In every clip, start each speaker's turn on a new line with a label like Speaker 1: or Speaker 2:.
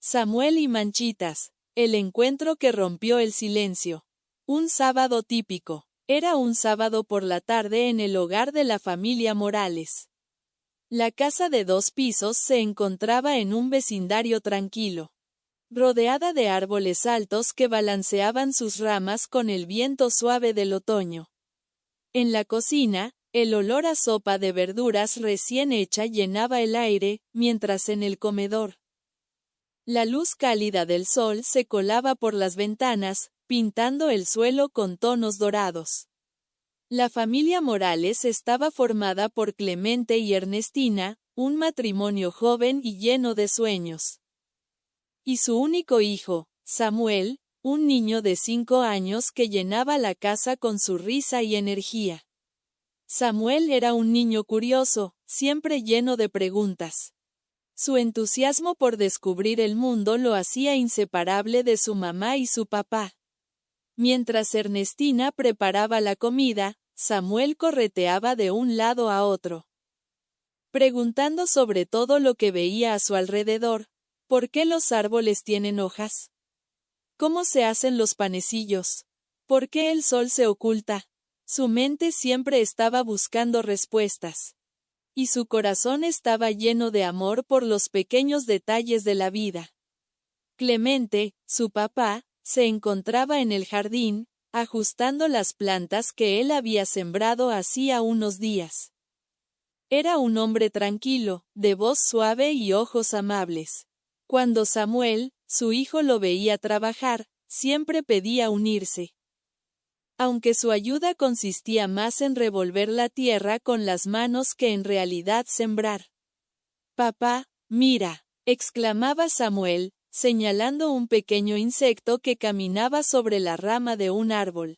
Speaker 1: Samuel y Manchitas. El encuentro que rompió el silencio. Un sábado típico. Era un sábado por la tarde en el hogar de la familia Morales. La casa de 2 pisos se encontraba en un vecindario tranquilo, rodeada de árboles altos que balanceaban sus ramas con el viento suave del otoño. En la cocina, el olor a sopa de verduras recién hecha llenaba el aire, mientras en el comedor, la luz cálida del sol se colaba por las ventanas, pintando el suelo con tonos dorados. La familia Morales estaba formada por Clemente y Ernestina, un matrimonio joven y lleno de sueños. Y su único hijo, Samuel, un niño de 5 años que llenaba la casa con su risa y energía. Samuel era un niño curioso, siempre lleno de preguntas. Su entusiasmo por descubrir el mundo lo hacía inseparable de su mamá y su papá. Mientras Ernestina preparaba la comida, Samuel correteaba de un lado a otro, preguntando sobre todo lo que veía a su alrededor. ¿Por qué los árboles tienen hojas? ¿Cómo se hacen los panecillos? ¿Por qué el sol se oculta? Su mente siempre estaba buscando respuestas. Y su corazón estaba lleno de amor por los pequeños detalles de la vida. Clemente, su papá, se encontraba en el jardín, ajustando las plantas que él había sembrado hacía unos días. Era un hombre tranquilo, de voz suave y ojos amables. Cuando Samuel, su hijo, lo veía trabajar, siempre pedía unirse. Aunque su ayuda consistía más en revolver la tierra con las manos que en realidad sembrar. «Papá, mira», exclamaba Samuel, señalando un pequeño insecto que caminaba sobre la rama de un árbol.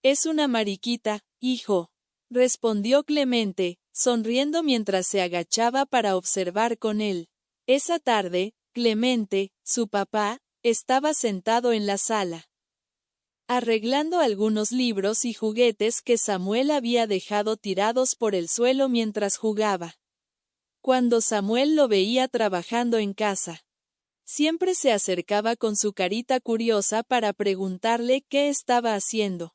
Speaker 1: «Es una mariquita, hijo», respondió Clemente, sonriendo mientras se agachaba para observar con él. Esa tarde, Clemente, su papá, estaba sentado en la sala, arreglando algunos libros y juguetes que Samuel había dejado tirados por el suelo mientras jugaba. Cuando Samuel lo veía trabajando en casa, siempre se acercaba con su carita curiosa para preguntarle qué estaba haciendo.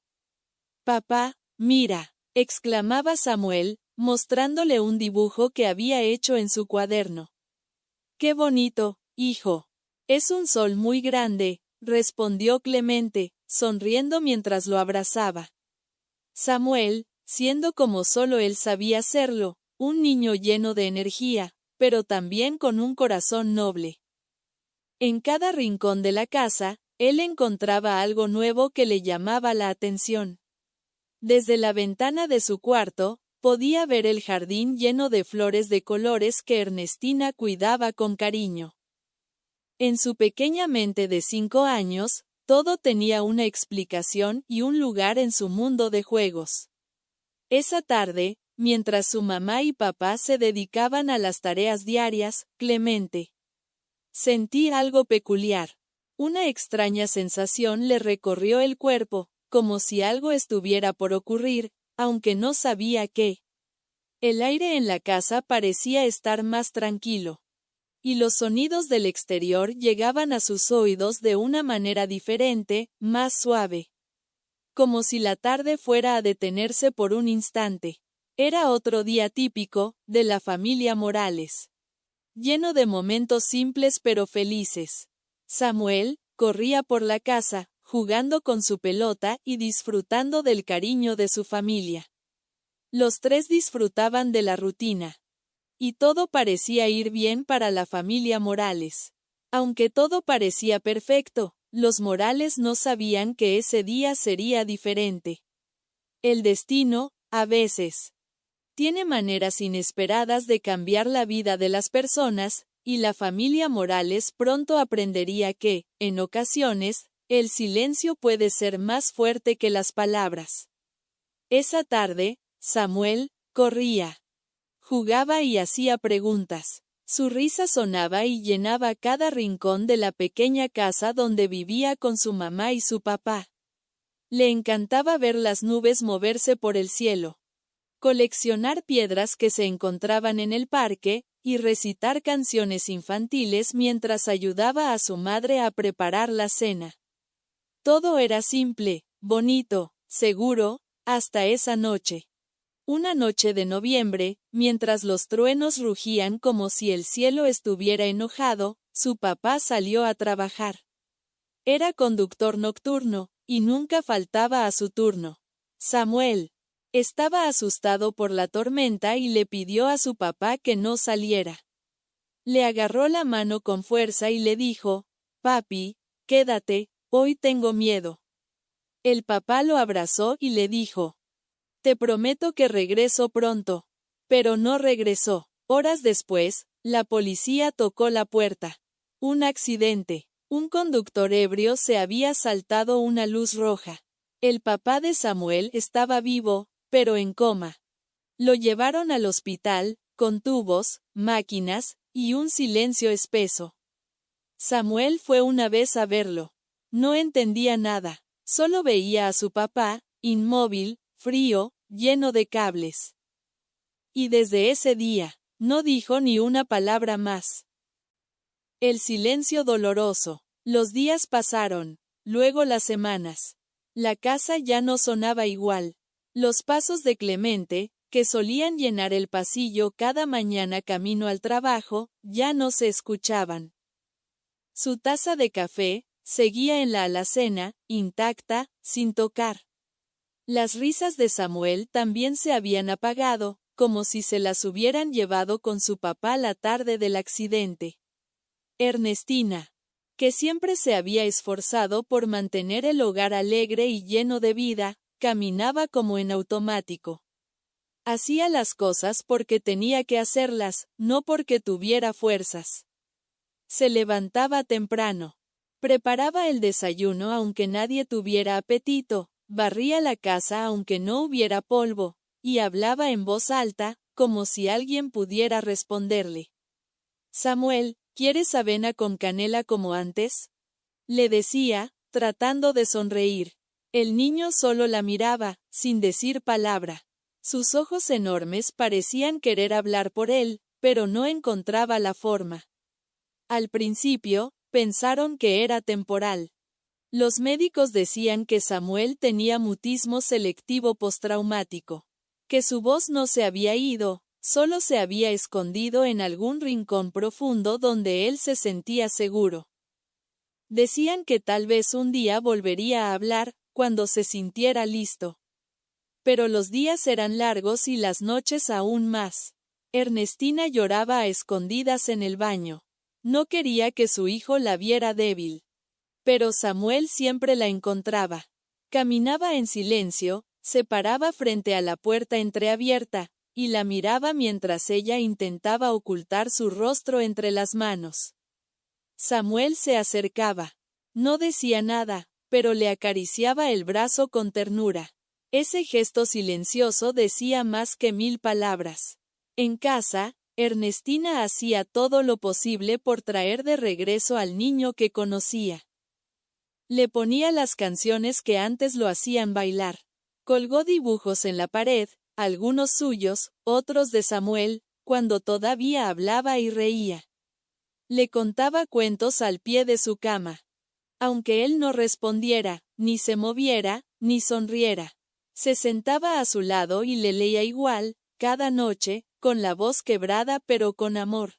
Speaker 1: «Papá, mira», exclamaba Samuel, mostrándole un dibujo que había hecho en su cuaderno. «Qué bonito, hijo». «Es un sol muy grande», respondió Clemente, sonriendo mientras lo abrazaba. Samuel, siendo como solo él sabía hacerlo, un niño lleno de energía, pero también con un corazón noble. En cada rincón de la casa, él encontraba algo nuevo que le llamaba la atención. Desde la ventana de su cuarto, podía ver el jardín lleno de flores de colores que Ernestina cuidaba con cariño. En su pequeña mente de 5 años, todo tenía una explicación y un lugar en su mundo de juegos. Esa tarde, mientras su mamá y papá se dedicaban a las tareas diarias, Clemente sentí algo peculiar. Una extraña sensación le recorrió el cuerpo, como si algo estuviera por ocurrir, aunque no sabía qué. El aire en la casa parecía estar más tranquilo, y los sonidos del exterior llegaban a sus oídos de una manera diferente, más suave. Como si la tarde fuera a detenerse por un instante. Era otro día típico, de la familia Morales, lleno de momentos simples pero felices. Samuel corría por la casa, jugando con su pelota y disfrutando del cariño de su familia. Los 3 disfrutaban de la rutina. Y todo parecía ir bien para la familia Morales. Aunque todo parecía perfecto, los Morales no sabían que ese día sería diferente. El destino, a veces, tiene maneras inesperadas de cambiar la vida de las personas, y la familia Morales pronto aprendería que, en ocasiones, el silencio puede ser más fuerte que las palabras. Esa tarde, Samuel corría, jugaba y hacía preguntas. Su risa sonaba y llenaba cada rincón de la pequeña casa donde vivía con su mamá y su papá. Le encantaba ver las nubes moverse por el cielo, coleccionar piedras que se encontraban en el parque, y recitar canciones infantiles mientras ayudaba a su madre a preparar la cena. Todo era simple, bonito, seguro, hasta esa noche. Una noche de noviembre, mientras los truenos rugían como si el cielo estuviera enojado, su papá salió a trabajar. Era conductor nocturno, y nunca faltaba a su turno. Samuel estaba asustado por la tormenta y le pidió a su papá que no saliera. Le agarró la mano con fuerza y le dijo: «Papi, quédate, hoy tengo miedo». El papá lo abrazó y le dijo: «Te prometo que regreso pronto». Pero no regresó. Horas después, la policía tocó la puerta. Un accidente. Un conductor ebrio se había saltado una luz roja. El papá de Samuel estaba vivo, pero en coma. Lo llevaron al hospital, con tubos, máquinas, y un silencio espeso. Samuel fue una vez a verlo. No entendía nada. Solo veía a su papá, inmóvil, frío, lleno de cables. Y desde ese día, no dijo ni una palabra más. El silencio doloroso. Los días pasaron, luego las semanas. La casa ya no sonaba igual. Los pasos de Clemente, que solían llenar el pasillo cada mañana camino al trabajo, ya no se escuchaban. Su taza de café seguía en la alacena, intacta, sin tocar. Las risas de Samuel también se habían apagado, como si se las hubieran llevado con su papá la tarde del accidente. Ernestina, que siempre se había esforzado por mantener el hogar alegre y lleno de vida, caminaba como en automático. Hacía las cosas porque tenía que hacerlas, no porque tuviera fuerzas. Se levantaba temprano. Preparaba el desayuno aunque nadie tuviera apetito, barría la casa aunque no hubiera polvo, y hablaba en voz alta, como si alguien pudiera responderle. «Samuel, ¿quieres avena con canela como antes?», le decía, tratando de sonreír. El niño solo la miraba, sin decir palabra. Sus ojos enormes parecían querer hablar por él, pero no encontraba la forma. Al principio, pensaron que era temporal. Los médicos decían que Samuel tenía mutismo selectivo postraumático, que su voz no se había ido, solo se había escondido en algún rincón profundo donde él se sentía seguro. Decían que tal vez un día volvería a hablar, cuando se sintiera listo. Pero los días eran largos y las noches aún más. Ernestina lloraba a escondidas en el baño. No quería que su hijo la viera débil. Pero Samuel siempre la encontraba. Caminaba en silencio, se paraba frente a la puerta entreabierta, y la miraba mientras ella intentaba ocultar su rostro entre las manos. Samuel se acercaba. No decía nada, pero le acariciaba el brazo con ternura. Ese gesto silencioso decía más que 1000 palabras. En casa, Ernestina hacía todo lo posible por traer de regreso al niño que conocía. Le ponía las canciones que antes lo hacían bailar. Colgó dibujos en la pared, algunos suyos, otros de Samuel, cuando todavía hablaba y reía. Le contaba cuentos al pie de su cama. Aunque él no respondiera, ni se moviera, ni sonriera. Se sentaba a su lado y le leía igual, cada noche, con la voz quebrada pero con amor.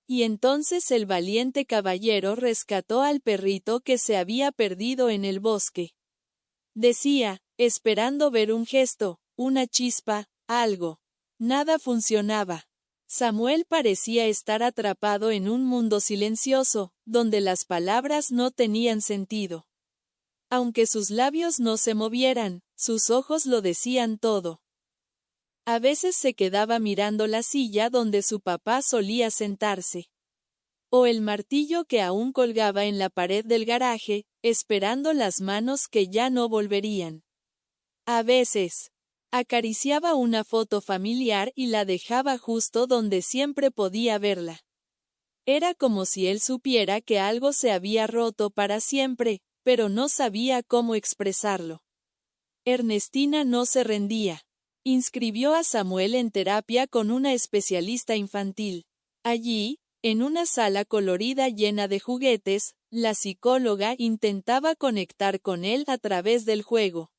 Speaker 1: Y entonces el valiente caballero rescató al perrito que se había perdido en el bosque. Decía, esperando ver un gesto, una chispa, algo. Nada funcionaba. Samuel parecía estar atrapado en un mundo silencioso, donde las palabras no tenían sentido. Aunque sus labios no se movieran, sus ojos lo decían todo. A veces se quedaba mirando la silla donde su papá solía sentarse. O el martillo que aún colgaba en la pared del garaje, esperando las manos que ya no volverían. A veces, acariciaba una foto familiar y la dejaba justo donde siempre podía verla. Era como si él supiera que algo se había roto para siempre, pero no sabía cómo expresarlo. Ernestina no se rendía. Inscribió a Samuel en terapia con una especialista infantil. Allí, en una sala colorida llena de juguetes, la psicóloga intentaba conectar con él a través del juego.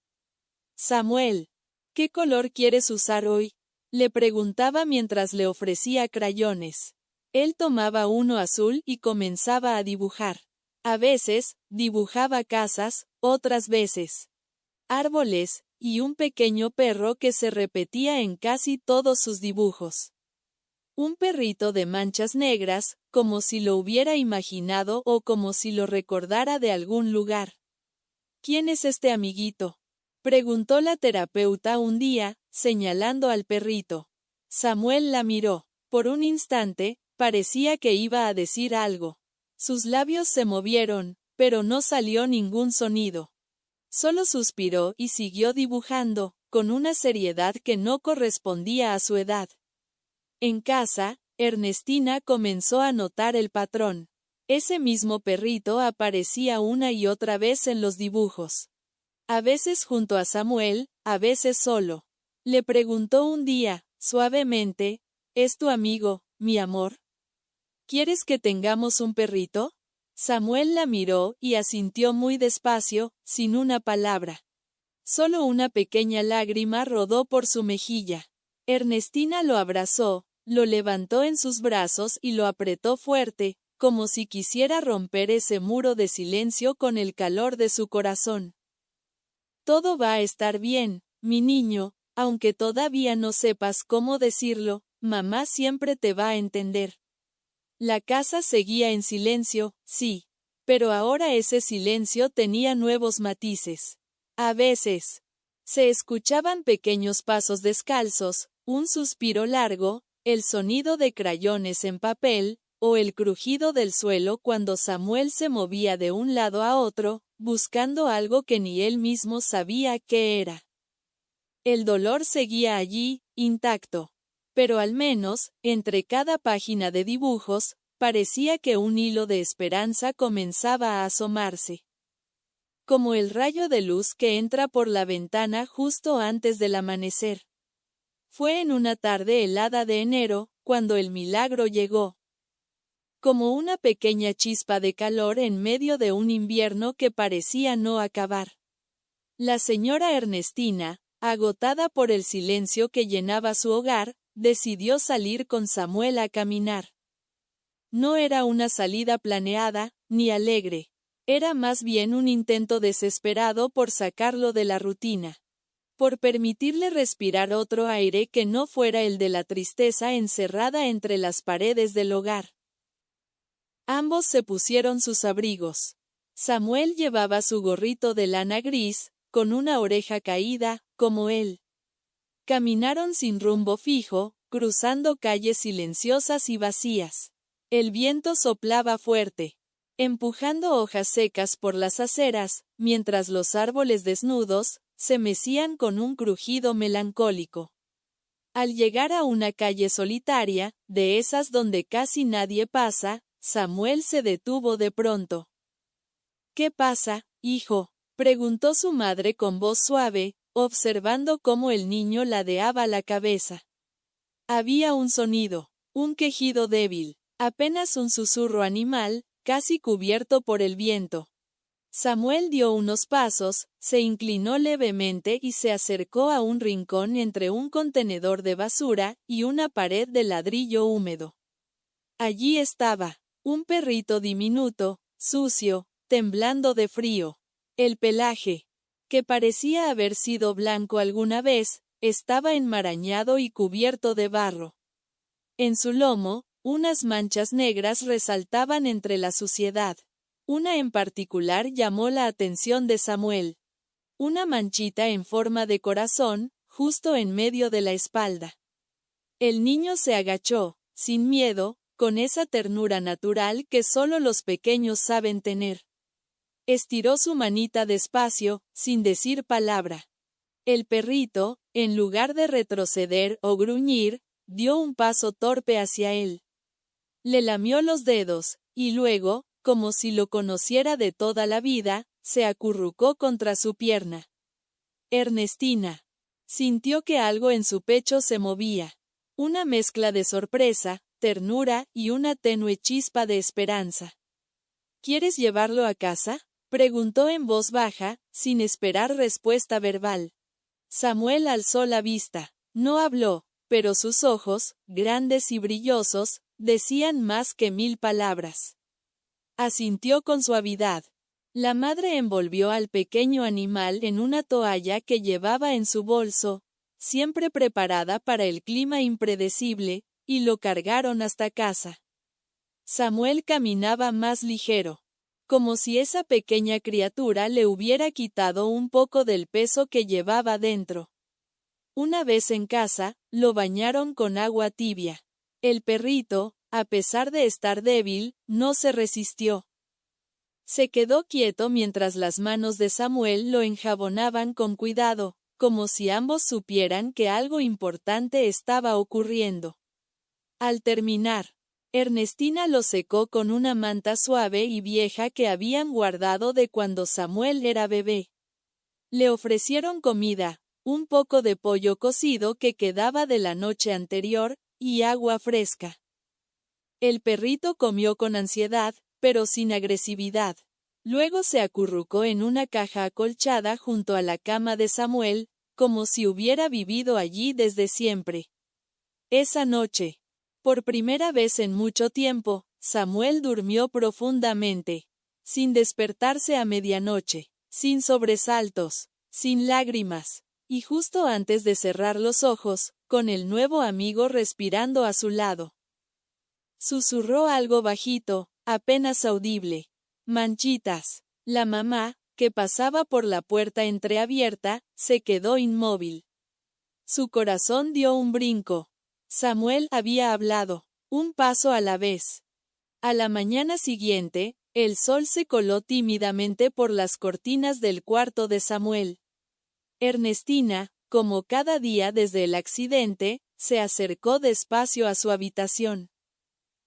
Speaker 1: Samuel, ¿qué color quieres usar hoy?, le preguntaba mientras le ofrecía crayones. Él tomaba uno azul y comenzaba a dibujar. A veces, dibujaba casas, otras veces árboles, y un pequeño perro que se repetía en casi todos sus dibujos. Un perrito de manchas negras, como si lo hubiera imaginado o como si lo recordara de algún lugar. ¿Quién es este amiguito?, preguntó la terapeuta un día, señalando al perrito. Samuel la miró. Por un instante, parecía que iba a decir algo. Sus labios se movieron, pero no salió ningún sonido. Solo suspiró y siguió dibujando, con una seriedad que no correspondía a su edad. En casa, Ernestina comenzó a notar el patrón. Ese mismo perrito aparecía una y otra vez en los dibujos. A veces junto a Samuel, a veces solo. Le preguntó un día, suavemente, ¿es tu amigo, mi amor? ¿Quieres que tengamos un perrito? Samuel la miró y asintió muy despacio, sin una palabra. Solo una pequeña lágrima rodó por su mejilla. Ernestina lo abrazó, lo levantó en sus brazos y lo apretó fuerte, como si quisiera romper ese muro de silencio con el calor de su corazón. Todo va a estar bien, mi niño, aunque todavía no sepas cómo decirlo, mamá siempre te va a entender. La casa seguía en silencio, sí, pero ahora ese silencio tenía nuevos matices. A veces, se escuchaban pequeños pasos descalzos, un suspiro largo, el sonido de crayones en papel, o el crujido del suelo cuando Samuel se movía de un lado a otro, buscando algo que ni él mismo sabía qué era. El dolor seguía allí, intacto. Pero al menos, entre cada página de dibujos, parecía que un hilo de esperanza comenzaba a asomarse. Como el rayo de luz que entra por la ventana justo antes del amanecer. Fue en una tarde helada de enero, cuando el milagro llegó. Como una pequeña chispa de calor en medio de un invierno que parecía no acabar. La señora Ernestina, agotada por el silencio que llenaba su hogar, decidió salir con Samuel a caminar. No era una salida planeada, ni alegre. Era más bien un intento desesperado por sacarlo de la rutina. Por permitirle respirar otro aire que no fuera el de la tristeza encerrada entre las paredes del hogar. Ambos se pusieron sus abrigos. Samuel llevaba su gorrito de lana gris, con una oreja caída, como él. Caminaron sin rumbo fijo, cruzando calles silenciosas y vacías. El viento soplaba fuerte, empujando hojas secas por las aceras, mientras los árboles desnudos se mecían con un crujido melancólico. Al llegar a una calle solitaria, de esas donde casi nadie pasa, Samuel se detuvo de pronto. ¿Qué pasa, hijo?, preguntó su madre con voz suave, observando cómo el niño ladeaba la cabeza. Había un sonido, un quejido débil, apenas un susurro animal, casi cubierto por el viento. Samuel dio unos pasos, se inclinó levemente y se acercó a un rincón entre un contenedor de basura y una pared de ladrillo húmedo. Allí estaba, un perrito diminuto, sucio, temblando de frío. El pelaje, que parecía haber sido blanco alguna vez, estaba enmarañado y cubierto de barro. En su lomo, unas manchas negras resaltaban entre la suciedad. Una en particular llamó la atención de Samuel. Una manchita en forma de corazón, justo en medio de la espalda. El niño se agachó, sin miedo, con esa ternura natural que solo los pequeños saben tener. Estiró su manita despacio, sin decir palabra. El perrito, en lugar de retroceder o gruñir, dio un paso torpe hacia él. Le lamió los dedos, y luego, como si lo conociera de toda la vida, se acurrucó contra su pierna. Ernestina. Sintió que algo en su pecho se movía. Una mezcla de sorpresa, ternura y una tenue chispa de esperanza. ¿Quieres llevarlo a casa?, preguntó en voz baja, sin esperar respuesta verbal. Samuel alzó la vista. No habló, pero sus ojos, grandes y brillosos, decían más que 1000 palabras. Asintió con suavidad. La madre envolvió al pequeño animal en una toalla que llevaba en su bolso, siempre preparada para el clima impredecible, y lo cargaron hasta casa. Samuel caminaba más ligero, como si esa pequeña criatura le hubiera quitado un poco del peso que llevaba dentro. Una vez en casa, lo bañaron con agua tibia. El perrito, a pesar de estar débil, no se resistió. Se quedó quieto mientras las manos de Samuel lo enjabonaban con cuidado, como si ambos supieran que algo importante estaba ocurriendo. Al terminar, Ernestina lo secó con una manta suave y vieja que habían guardado de cuando Samuel era bebé. Le ofrecieron comida, un poco de pollo cocido que quedaba de la noche anterior, y agua fresca. El perrito comió con ansiedad, pero sin agresividad. Luego se acurrucó en una caja acolchada junto a la cama de Samuel, como si hubiera vivido allí desde siempre. Esa noche, por primera vez en mucho tiempo, Samuel durmió profundamente, sin despertarse a medianoche, sin sobresaltos, sin lágrimas, y justo antes de cerrar los ojos, con el nuevo amigo respirando a su lado. Susurró algo bajito, apenas audible. Manchitas. La mamá, que pasaba por la puerta entreabierta, se quedó inmóvil. Su corazón dio un brinco. Samuel había hablado, un paso a la vez. A la mañana siguiente, el sol se coló tímidamente por las cortinas del cuarto de Samuel. Ernestina, como cada día desde el accidente, se acercó despacio a su habitación.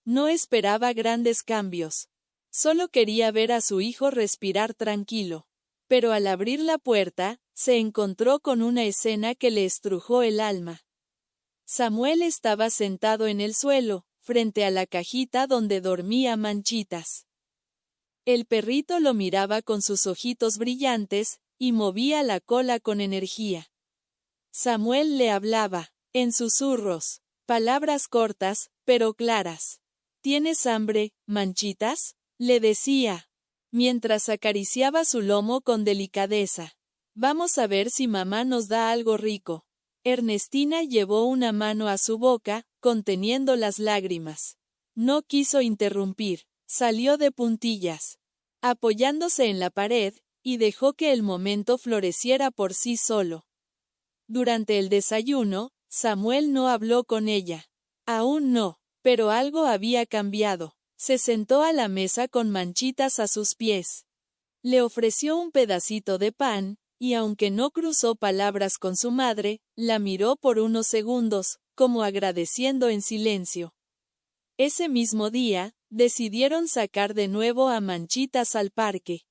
Speaker 1: No esperaba grandes cambios. Solo quería ver a su hijo respirar tranquilo. Pero al abrir la puerta, se encontró con una escena que le estrujó el alma. Samuel estaba sentado en el suelo, frente a la cajita donde dormía Manchitas. El perrito lo miraba con sus ojitos brillantes, y movía la cola con energía. Samuel le hablaba, en susurros, palabras cortas, pero claras. ¿Tienes hambre, Manchitas?, le decía, mientras acariciaba su lomo con delicadeza. Vamos a ver si mamá nos da algo rico. Ernestina llevó una mano a su boca, conteniendo las lágrimas. No quiso interrumpir, salió de puntillas, apoyándose en la pared, y dejó que el momento floreciera por sí solo. Durante el desayuno, Samuel no habló con ella. Aún no, pero algo había cambiado. Se sentó a la mesa con Manchitas a sus pies. Le ofreció un pedacito de pan, y aunque no cruzó palabras con su madre, la miró por unos segundos, como agradeciendo en silencio. Ese mismo día, decidieron sacar de nuevo a Manchitas al parque.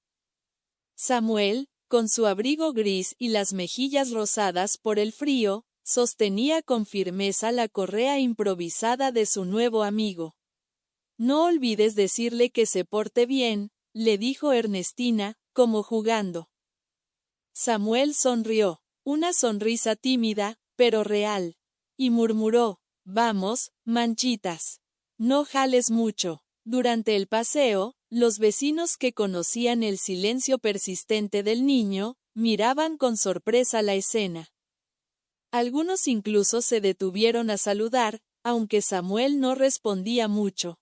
Speaker 1: Samuel, con su abrigo gris y las mejillas rosadas por el frío, sostenía con firmeza la correa improvisada de su nuevo amigo. No olvides decirle que se porte bien, le dijo Ernestina, como jugando. Samuel sonrió, una sonrisa tímida, pero real, y murmuró, vamos, Manchitas. No jales mucho. Durante el paseo, los vecinos que conocían el silencio persistente del niño, miraban con sorpresa la escena. Algunos incluso se detuvieron a saludar, aunque Samuel no respondía mucho.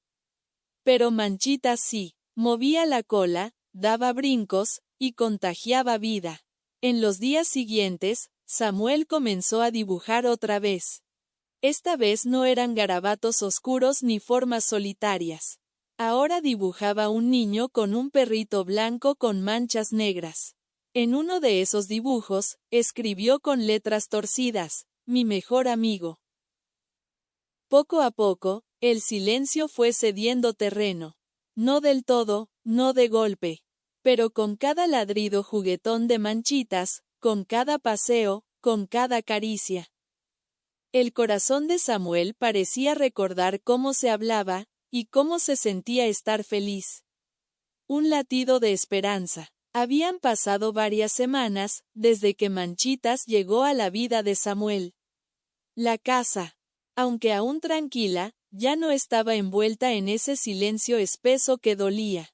Speaker 1: Pero Manchitas sí, movía la cola, daba brincos, y contagiaba vida. En los días siguientes, Samuel comenzó a dibujar otra vez. Esta vez no eran garabatos oscuros ni formas solitarias. Ahora dibujaba un niño con un perrito blanco con manchas negras. En uno de esos dibujos, escribió con letras torcidas, mi mejor amigo. Poco a poco, el silencio fue cediendo terreno. No del todo, no de golpe. Pero con cada ladrido juguetón de Manchitas, con cada paseo, con cada caricia. El corazón de Samuel parecía recordar cómo se hablaba, y cómo se sentía estar feliz. Un latido de esperanza. Habían pasado varias semanas, desde que Manchitas llegó a la vida de Samuel. La casa, aunque aún tranquila, ya no estaba envuelta en ese silencio espeso que dolía.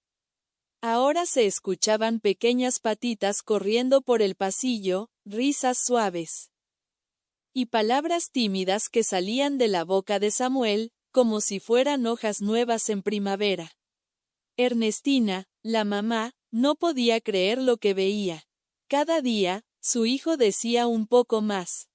Speaker 1: Ahora se escuchaban pequeñas patitas corriendo por el pasillo, risas suaves y palabras tímidas que salían de la boca de Samuel, como si fueran hojas nuevas en primavera. Ernestina, la mamá, no podía creer lo que veía. Cada día, su hijo decía un poco más.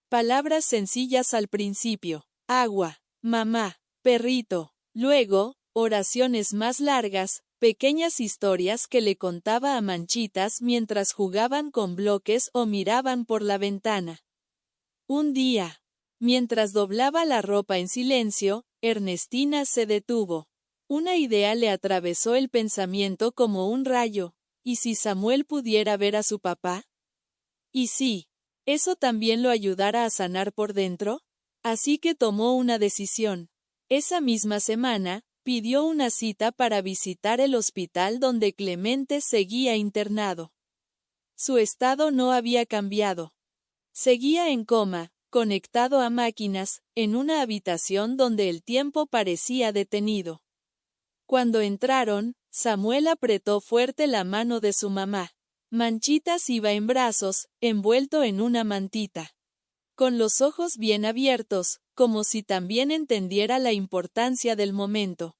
Speaker 1: Palabras sencillas al principio: agua, mamá, perrito. Luego, oraciones más largas, pequeñas historias que le contaba a Manchitas mientras jugaban con bloques o miraban por la ventana. Un día, mientras doblaba la ropa en silencio, Ernestina se detuvo. Una idea le atravesó el pensamiento como un rayo. ¿Y si Samuel pudiera ver a su papá? ¿Y si eso también lo ayudara a sanar por dentro? Así que tomó una decisión. Esa misma semana, pidió una cita para visitar el hospital donde Clemente seguía internado. Su estado no había cambiado. Seguía en coma, conectado a máquinas, en una habitación donde el tiempo parecía detenido. Cuando entraron, Samuel apretó fuerte la mano de su mamá. Manchitas iba en brazos, envuelto en una mantita, con los ojos bien abiertos, como si también entendiera la importancia del momento.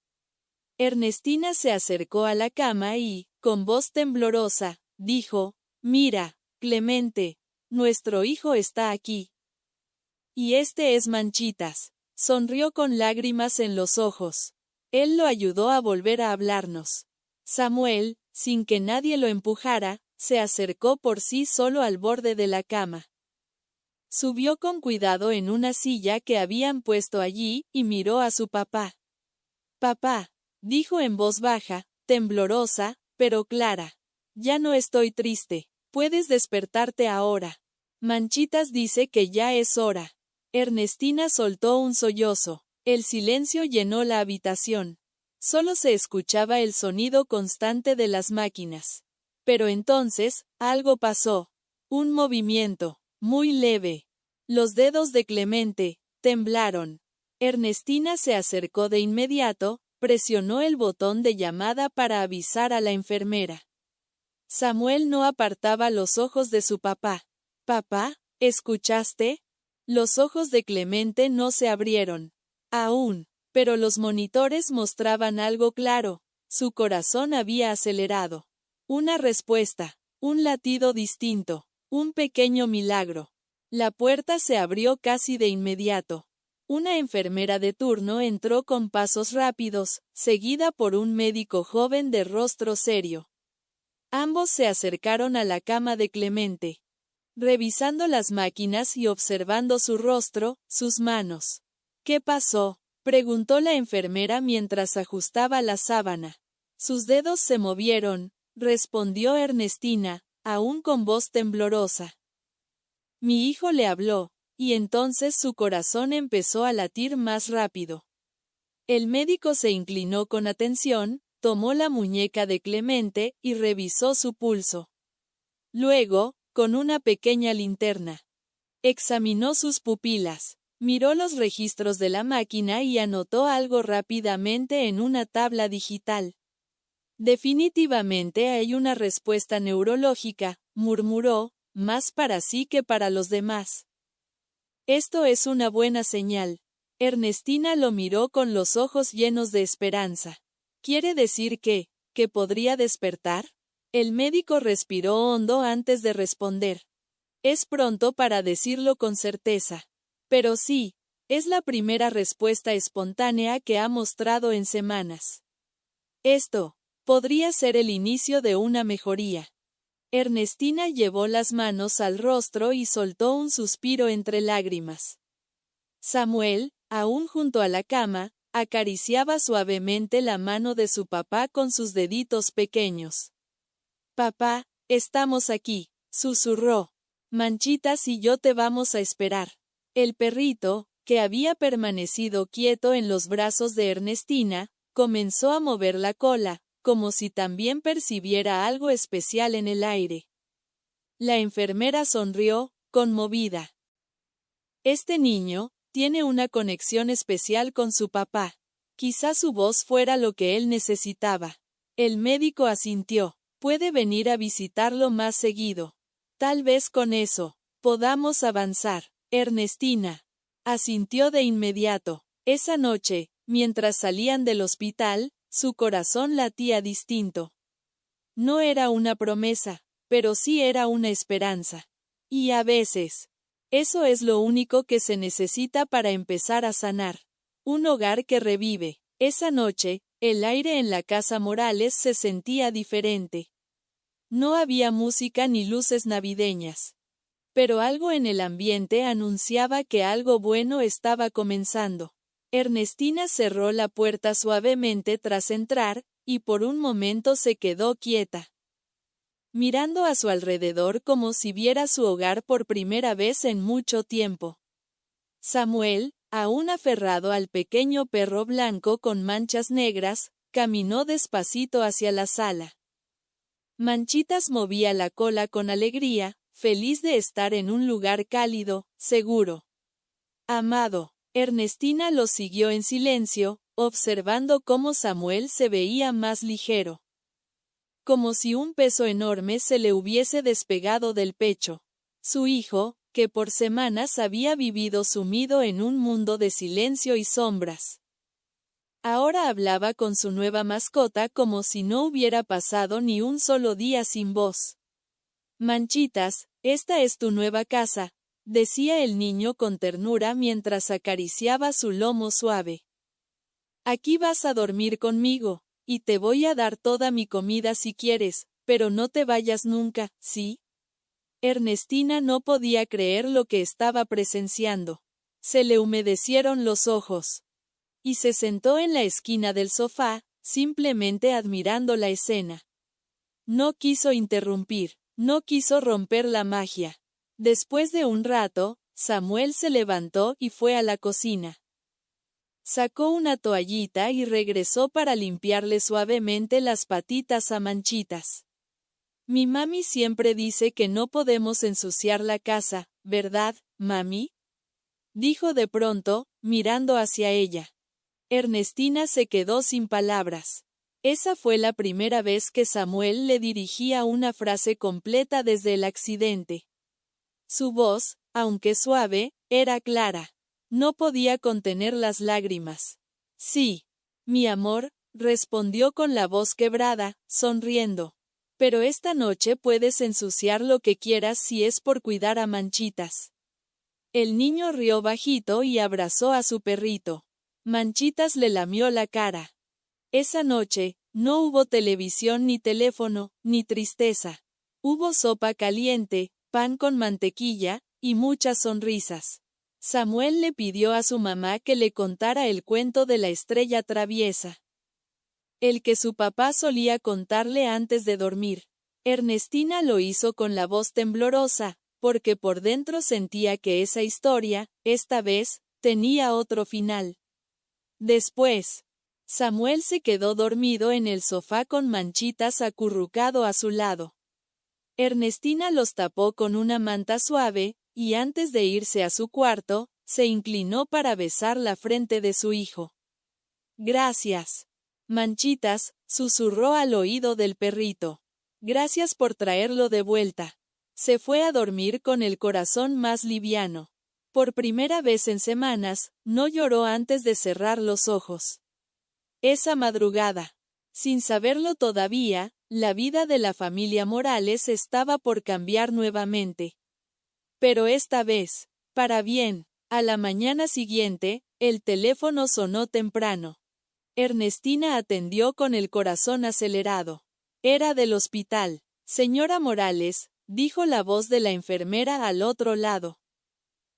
Speaker 1: Ernestina se acercó a la cama y, con voz temblorosa, dijo: «Mira, Clemente, nuestro hijo está aquí. Y este es Manchitas». Sonrió con lágrimas en los ojos. Él lo ayudó a volver a hablarnos. Samuel, sin que nadie lo empujara, se acercó por sí solo al borde de la cama. Subió con cuidado en una silla que habían puesto allí, y miró a su papá. «Papá», dijo en voz baja, temblorosa, pero clara. «Ya no estoy triste. Puedes despertarte ahora. Manchitas dice que ya es hora». Ernestina soltó un sollozo. El silencio llenó la habitación. Solo se escuchaba el sonido constante de las máquinas. Pero entonces, algo pasó. Un movimiento, muy leve. Los dedos de Clemente temblaron. Ernestina se acercó de inmediato, presionó el botón de llamada para avisar a la enfermera. Samuel no apartaba los ojos de su papá. «Papá, ¿escuchaste?». Los ojos de Clemente no se abrieron. Aún, pero los monitores mostraban algo claro. Su corazón había acelerado. Una respuesta, un latido distinto, un pequeño milagro. La puerta se abrió casi de inmediato. Una enfermera de turno entró con pasos rápidos, seguida por un médico joven de rostro serio. Ambos se acercaron a la cama de Clemente, revisando las máquinas y observando su rostro, sus manos. «¿Qué pasó?», preguntó la enfermera mientras ajustaba la sábana. «Sus dedos se movieron», respondió Ernestina, aún con voz temblorosa. «Mi hijo le habló», y entonces su corazón empezó a latir más rápido. El médico se inclinó con atención, tomó la muñeca de Clemente y revisó su pulso. Luego, con una pequeña linterna, examinó sus pupilas, miró los registros de la máquina y anotó algo rápidamente en una tabla digital. «Definitivamente hay una respuesta neurológica», murmuró, más para sí que para los demás. «Esto es una buena señal». Ernestina lo miró con los ojos llenos de esperanza. «¿Quiere decir que podría despertar?». El médico respiró hondo antes de responder. «Es pronto para decirlo con certeza. Pero sí, es la primera respuesta espontánea que ha mostrado en semanas. Esto podría ser el inicio de una mejoría». Ernestina llevó las manos al rostro y soltó un suspiro entre lágrimas. Samuel, aún junto a la cama, acariciaba suavemente la mano de su papá con sus deditos pequeños. «Papá, estamos aquí», susurró. Manchitas y yo te vamos a esperar. El perrito, que había permanecido quieto en los brazos de Ernestina, comenzó a mover la cola, como si también percibiera algo especial en el aire. La enfermera sonrió, conmovida. Este niño tiene una conexión especial con su papá. Quizá su voz fuera lo que él necesitaba. El médico asintió. Puede venir a visitarlo más seguido. Tal vez con eso podamos avanzar. Ernestina asintió de inmediato. Esa noche, mientras salían del hospital, su corazón latía distinto. No era una promesa, pero sí era una esperanza. Y a veces, eso es lo único que se necesita para empezar a sanar. Un hogar que revive. Esa noche, el aire en la casa Morales se sentía diferente. No había música ni luces navideñas. Pero algo en el ambiente anunciaba que algo bueno estaba comenzando. Ernestina cerró la puerta suavemente tras entrar, y por un momento se quedó quieta, mirando a su alrededor como si viera su hogar por primera vez en mucho tiempo. Samuel, aún aferrado al pequeño perro blanco con manchas negras, caminó despacito hacia la sala. Manchitas movía la cola con alegría, feliz de estar en un lugar cálido, seguro. Amado. Ernestina lo siguió en silencio, observando cómo Samuel se veía más ligero. Como si un peso enorme se le hubiese despegado del pecho. Su hijo, que por semanas había vivido sumido en un mundo de silencio y sombras, ahora hablaba con su nueva mascota como si no hubiera pasado ni un solo día sin voz. Manchitas, esta es tu nueva casa, decía el niño con ternura mientras acariciaba su lomo suave. Aquí vas a dormir conmigo, y te voy a dar toda mi comida si quieres, pero no te vayas nunca, ¿sí? Ernestina no podía creer lo que estaba presenciando. Se le humedecieron los ojos. Y se sentó en la esquina del sofá, simplemente admirando la escena. No quiso interrumpir, no quiso romper la magia. Después de un rato, Samuel se levantó y fue a la cocina. Sacó una toallita y regresó para limpiarle suavemente las patitas a Manchitas. Mi mami siempre dice que no podemos ensuciar la casa, ¿verdad, mami? Dijo de pronto, mirando hacia ella. Ernestina se quedó sin palabras. Esa fue la primera vez que Samuel le dirigía una frase completa desde el accidente. Su voz, aunque suave, era clara. No podía contener las lágrimas. Sí, mi amor, respondió con la voz quebrada, sonriendo. Pero esta noche puedes ensuciar lo que quieras si es por cuidar a Manchitas. El niño rió bajito y abrazó a su perrito. Manchitas le lamió la cara. Esa noche, no hubo televisión ni teléfono, ni tristeza. Hubo sopa caliente, pan con mantequilla, y muchas sonrisas. Samuel le pidió a su mamá que le contara el cuento de la estrella traviesa. El que su papá solía contarle antes de dormir. Ernestina lo hizo con la voz temblorosa, porque por dentro sentía que esa historia, esta vez, tenía otro final. Después, Samuel se quedó dormido en el sofá con Manchitas acurrucado a su lado. Ernestina los tapó con una manta suave, y antes de irse a su cuarto, se inclinó para besar la frente de su hijo. Gracias. Manchitas, susurró al oído del perrito. Gracias por traerlo de vuelta. Se fue a dormir con el corazón más liviano. Por primera vez en semanas, no lloró antes de cerrar los ojos. Esa madrugada, sin saberlo todavía, la vida de la familia Morales estaba por cambiar nuevamente. Pero esta vez, para bien. A la mañana siguiente, el teléfono sonó temprano. Ernestina atendió con el corazón acelerado. Era del hospital. Señora Morales, dijo la voz de la enfermera al otro lado.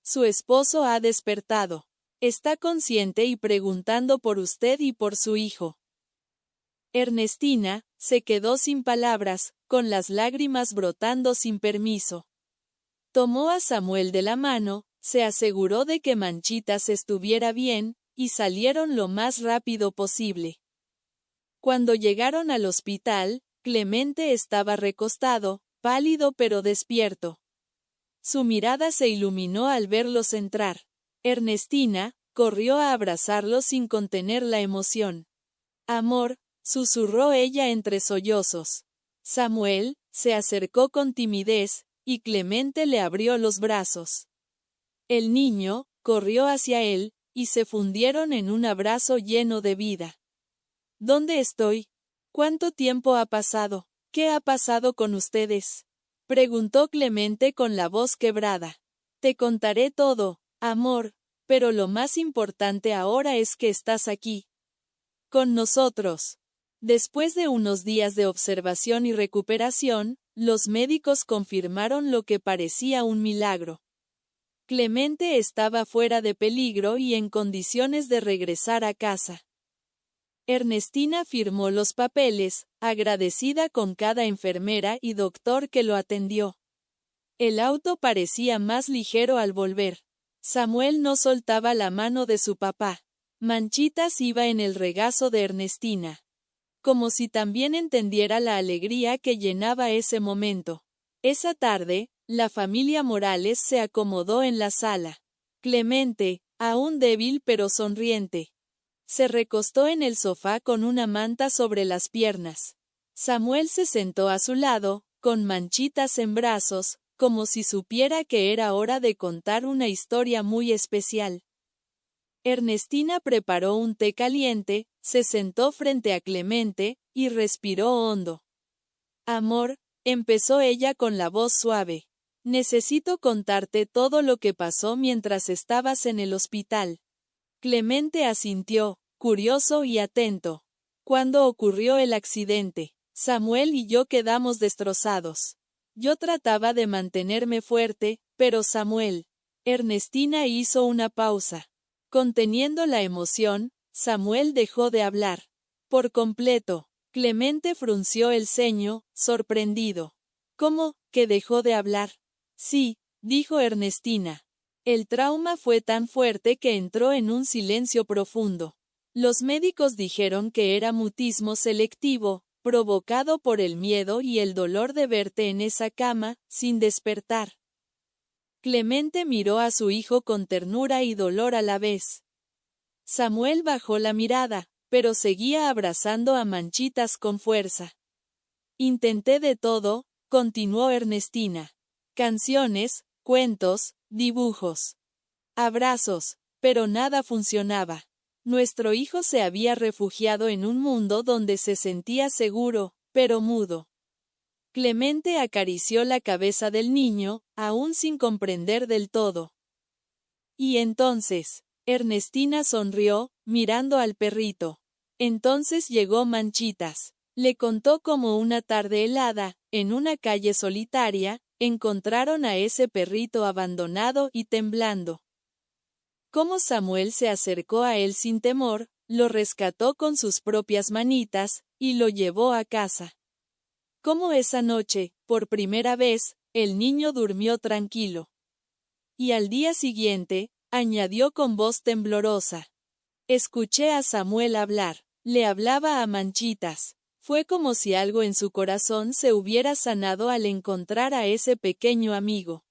Speaker 1: Su esposo ha despertado. Está consciente y preguntando por usted y por su hijo. Ernestina se quedó sin palabras, con las lágrimas brotando sin permiso. Tomó a Samuel de la mano, se aseguró de que Manchitas estuviera bien, y salieron lo más rápido posible. Cuando llegaron al hospital, Clemente estaba recostado, pálido pero despierto. Su mirada se iluminó al verlos entrar. Ernestina corrió a abrazarlo sin contener la emoción. «Amor», susurró ella entre sollozos. Samuel se acercó con timidez, y Clemente le abrió los brazos. El niño corrió hacia él, y se fundieron en un abrazo lleno de vida. «¿Dónde estoy? ¿Cuánto tiempo ha pasado? ¿Qué ha pasado con ustedes?», preguntó Clemente con la voz quebrada. «Te contaré todo, amor, pero lo más importante ahora es que estás aquí, con nosotros». Después de unos días de observación y recuperación, los médicos confirmaron lo que parecía un milagro. Clemente estaba fuera de peligro y en condiciones de regresar a casa. Ernestina firmó los papeles, agradecida con cada enfermera y doctor que lo atendió. El auto parecía más ligero al volver. Samuel no soltaba la mano de su papá. Manchitas iba en el regazo de Ernestina, como si también entendiera la alegría que llenaba ese momento. Esa tarde, la familia Morales se acomodó en la sala. Clemente, aún débil pero sonriente, se recostó en el sofá con una manta sobre las piernas. Samuel se sentó a su lado, con Manchitas en brazos, como si supiera que era hora de contar una historia muy especial. Ernestina preparó un té caliente, se sentó frente a Clemente, y respiró hondo. «Amor», empezó ella con la voz suave, «necesito contarte todo lo que pasó mientras estabas en el hospital». Clemente asintió, curioso y atento. «¿Cuándo ocurrió el accidente? Samuel y yo quedamos destrozados. Yo trataba de mantenerme fuerte, pero Samuel». Ernestina hizo una pausa. Conteniendo la emoción, Samuel dejó de hablar. Por completo. Clemente frunció el ceño, sorprendido. «¿Cómo, que dejó de hablar?». «Sí», dijo Ernestina. «El trauma fue tan fuerte que entró en un silencio profundo. Los médicos dijeron que era mutismo selectivo, provocado por el miedo y el dolor de verte en esa cama, sin despertar». Clemente miró a su hijo con ternura y dolor a la vez. Samuel bajó la mirada, pero seguía abrazando a Manchitas con fuerza. «Intenté de todo», continuó Ernestina. «Canciones, cuentos, dibujos, abrazos, pero nada funcionaba. Nuestro hijo se había refugiado en un mundo donde se sentía seguro, pero mudo». Clemente acarició la cabeza del niño, aún sin comprender del todo. «Y entonces», Ernestina sonrió, mirando al perrito. «Entonces llegó Manchitas. Le contó cómo una tarde helada, en una calle solitaria, encontraron a ese perrito abandonado y temblando. Cómo Samuel se acercó a él sin temor, lo rescató con sus propias manitas, y lo llevó a casa. Cómo esa noche, por primera vez, el niño durmió tranquilo. Y al día siguiente, añadió con voz temblorosa, escuché a Samuel hablar, le hablaba a Manchitas. Fue como si algo en su corazón se hubiera sanado al encontrar a ese pequeño amigo».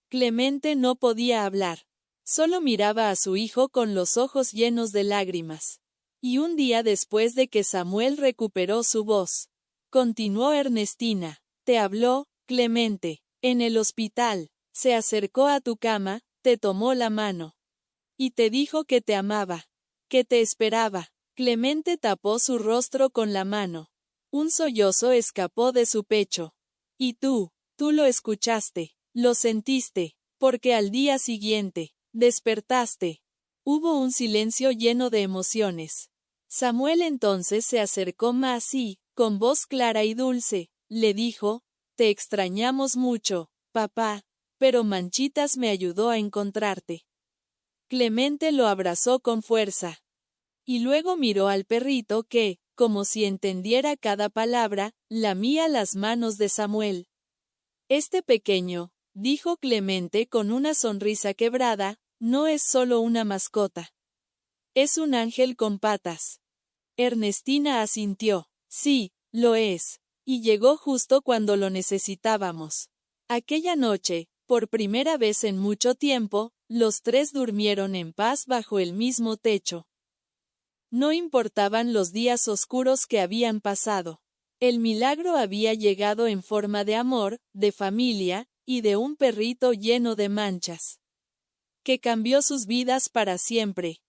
Speaker 1: Clemente no podía hablar. Solo miraba a su hijo con los ojos llenos de lágrimas. Y un día después de que Samuel recuperó su voz, continuó Ernestina, «te habló, Clemente, en el hospital, se acercó a tu cama, te tomó la mano. Y te dijo que te amaba, que te esperaba». Clemente tapó su rostro con la mano. Un sollozo escapó de su pecho. «Y tú lo escuchaste, lo sentiste, porque al día siguiente, despertaste». Hubo un silencio lleno de emociones. Samuel entonces se acercó más y, con voz clara y dulce, le dijo, «Te extrañamos mucho, papá, pero Manchitas me ayudó a encontrarte». Clemente lo abrazó con fuerza. Y luego miró al perrito que, como si entendiera cada palabra, lamía las manos de Samuel. Este pequeño, dijo Clemente con una sonrisa quebrada, no es solo una mascota. Es un ángel con patas. Ernestina asintió. Sí, lo es. Y llegó justo cuando lo necesitábamos. Aquella noche, por primera vez en mucho tiempo, los tres durmieron en paz bajo el mismo techo. No importaban los días oscuros que habían pasado. El milagro había llegado en forma de amor, de familia, y de un perrito lleno de manchas, que cambió sus vidas para siempre.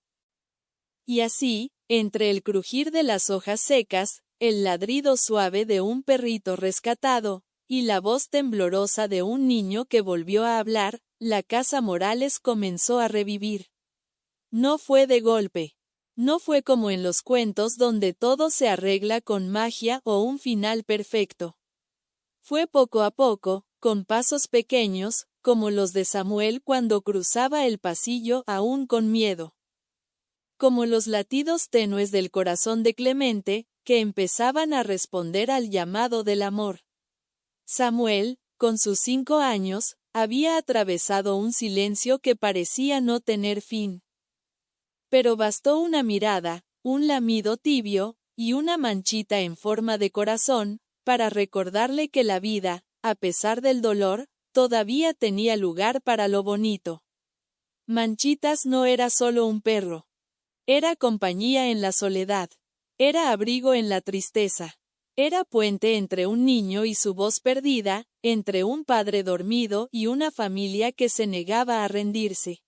Speaker 1: Y así, entre el crujir de las hojas secas, el ladrido suave de un perrito rescatado, y la voz temblorosa de un niño que volvió a hablar, la casa Morales comenzó a revivir. No fue de golpe. No fue como en los cuentos donde todo se arregla con magia o un final perfecto. Fue poco a poco, con pasos pequeños, como los de Samuel cuando cruzaba el pasillo aún con miedo. Como los latidos tenues del corazón de Clemente, que empezaban a responder al llamado del amor. Samuel, con sus 5 años, había atravesado un silencio que parecía no tener fin. Pero bastó una mirada, un lamido tibio, y una manchita en forma de corazón, para recordarle que la vida, a pesar del dolor, todavía tenía lugar para lo bonito. Manchitas no era solo un perro. Era compañía en la soledad. Era abrigo en la tristeza. Era puente entre un niño y su voz perdida, entre un padre dormido y una familia que se negaba a rendirse.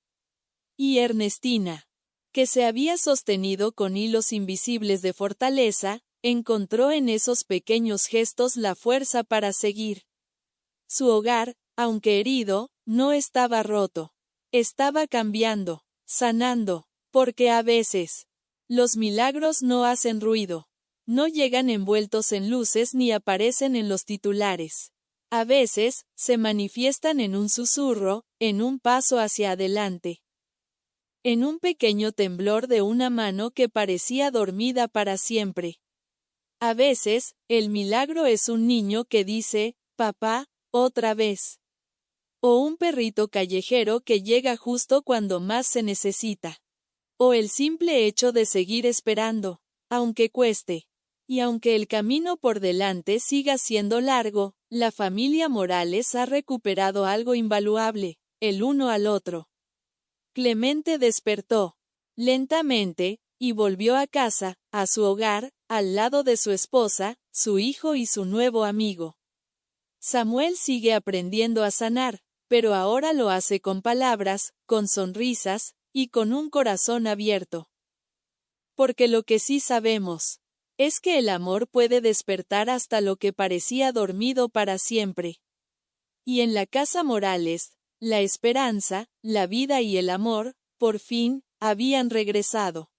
Speaker 1: Y Ernestina, que se había sostenido con hilos invisibles de fortaleza, encontró en esos pequeños gestos la fuerza para seguir. Su hogar, aunque herido, no estaba roto. Estaba cambiando, sanando, porque a veces, los milagros no hacen ruido. No llegan envueltos en luces ni aparecen en los titulares. A veces, se manifiestan en un susurro, en un paso hacia adelante. En un pequeño temblor de una mano que parecía dormida para siempre. A veces, el milagro es un niño que dice, papá, otra vez. O un perrito callejero que llega justo cuando más se necesita. O el simple hecho de seguir esperando, aunque cueste. Y aunque el camino por delante siga siendo largo, la familia Morales ha recuperado algo invaluable, el uno al otro. Clemente despertó, lentamente, y volvió a casa, a su hogar, al lado de su esposa, su hijo y su nuevo amigo. Samuel sigue aprendiendo a sanar, pero ahora lo hace con palabras, con sonrisas, y con un corazón abierto. Porque lo que sí sabemos, es que el amor puede despertar hasta lo que parecía dormido para siempre. Y en la casa Morales, la esperanza, la vida y el amor, por fin, habían regresado.